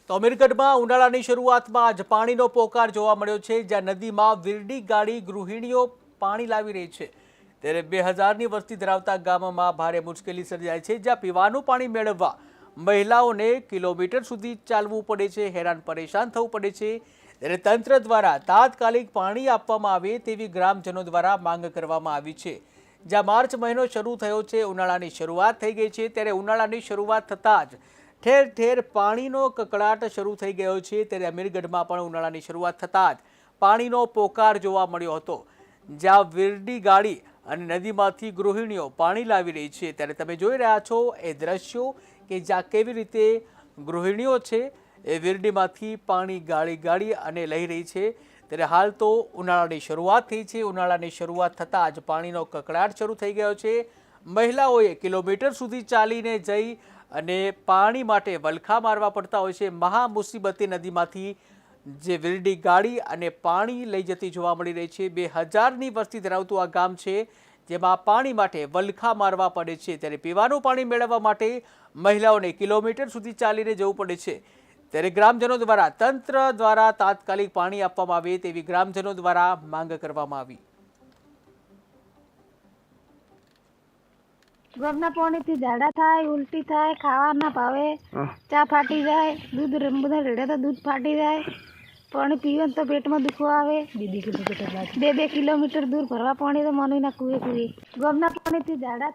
તો અમીરગઢમાં ઉનાળાની શરૂઆતમાં જ પાણીનો પોકાર જોવા મળ્યો છે, જ્યાં નદીમાં વીરડી ગાડી ગૃહિણીઓ પાણી લાવી રહી છે। ત્યારે 2000ની વસ્તી ધરાવતા ગામમાં ભારે મુશ્કેલી સર્જાય છે, જ્યાં પીવાનું પાણી મેળવવા મહિલાઓને કિલોમીટર સુધી ચાલવું પડે છે, હેરાન પરેશાન થવું પડે છે। ત્યારે તંત્ર દ્વારા તાત્કાલિક પાણી આપવામાં આવે તેવી ગ્રામજનો દ્વારા માંગ કરવામાં આવી છે। જ્યાં માર્ચ મહિનો શરૂ થયો છે, ઉનાળાની શરૂઆત થઈ ગઈ છે, ત્યારે ઉનાળાની શરૂઆત થતાં જ ઠેર ઠેર પાણીનો કકળાટ શરૂ થઈ ગયો છે। ત્યારે અમીરગઢમાં પણ ઉનાળાની શરૂઆત થતાં જ પાણીનો પોકાર જોવા મળ્યો હતો, જ્યાં વીરડી ગાડી અને નદીમાંથી ગૃહિણીઓ પાણી લાવી રહી છે। ત્યારે તમે જોઈ રહ્યા છો એ દ્રશ્યો કે જ્યાં કેવી રીતે ગૃહિણીઓ છે એ વીરડીમાંથી પાણી ગાળી અને લઈ રહી છે। ત્યારે હાલ તો ઉનાળાની શરૂઆત થઈ છે, ઉનાળાની શરૂઆત થતાં જ પાણીનો કકળાટ શરૂ થઈ ગયો છે। મહિલાઓએ કિલોમીટર સુધી ચાલીને જઈ અને પાણી માટે વલખા મારવા પડતા હોય છે। મહા મુસીબતે નદીમાંથી જે વીરડી ગાડી અને પાણી લઈ જતી જોવા મળી રહી છે। 2000ની વસ્તી ધરાવતું આ ગામ છે, જેમાં પાણી માટે વલખા મારવા પડે છે। ત્યારે પીવાનું પાણી મેળવવા માટે મહિલાઓને કિલોમીટર સુધી ચાલીને જવું પડે છે। ત્યારે ગ્રામજનો દ્વારા તંત્ર દ્વારા તાત્કાલિક પાણી આપવામાં આવે તેવી ગ્રામજનો દ્વારા માંગ કરવામાં આવી। ગરના પાણીથી ઝાડા થાય, ઉલટી થાય, ખાવા ના ભાવે, ચા ફાટી જાય, દૂધ બધા રેડે તો દૂધ ફાટી જાય, પાણી પીવે તો પેટમાં દુખો આવે। 2 કિલોમીટર દૂર ભરવા પાણી તો મનુના કુએ ગરના પાણીથી ઝાડા।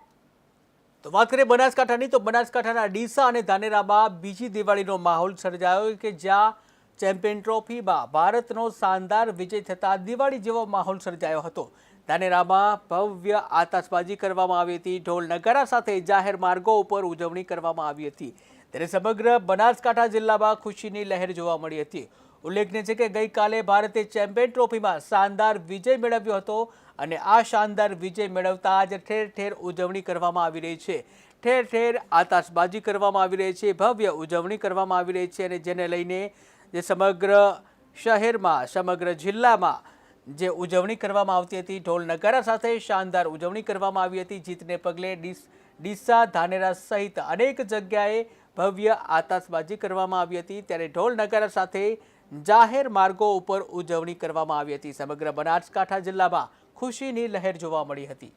તો વાત કરીએ બનાસકાંઠાની, તો બનાસકાંઠાના ડીસા અને ધાનેરામાં બીજી દિવાળીનો માહોલ સર્જાયો કે જ્યાં ચેમ્પિયન ટ્રોફીમાં ભારતનો શાનદાર વિજય થતાં દિવાળી જેવો માહોલ સર્જાયો હતો। ધાનેરામાં ભવ્ય આતશબાજી કરવામાં આવી હતી, ઢોલ નગારા સાથે જાહેર માર્ગો ઉપર ઉજવણી કરવામાં આવી હતી। ત્યારે સમગ્ર બનાસકાંઠા જિલ્લામાં ખુશીની લહેર જોવા મળી હતી। ઉલ્લેખનીય છે કે ગઈકાલે ભારતે ચેમ્પિયન ટ્રોફીમાં શાનદાર વિજય મેળવ્યો હતો અને આ શાનદાર વિજય મેળવતા જ ઠેર ઠેર ઉજવણી કરવામાં આવી રહી છે, ઠેર ઠેર આતશબાજી કરવામાં આવી રહી છે, ભવ્ય ઉજવણી કરવામાં આવી રહી છે। અને જેને લઈને જે સમગ્ર શહેરમાં, સમગ્ર જિલ્લામાં જે ઉજવણી કરવામાં આવતી હતી, ઢોલ નગારા સાથે શાનદાર ઉજવણી કરવામાં આવી હતી। જીતને પગલે ડીસા, ધાનેરા સહિત અનેક જગ્યાએ ભવ્ય આતશબાજી કરવામાં આવી હતી। ત્યારે ઢોલ નગારા સાથે જાહેર માર્ગો ઉપર ઉજવણી કરવામાં આવી હતી। સમગ્ર બનાસકાંઠા જિલ્લામાં ખુશીની લહેર જોવા મળી હતી।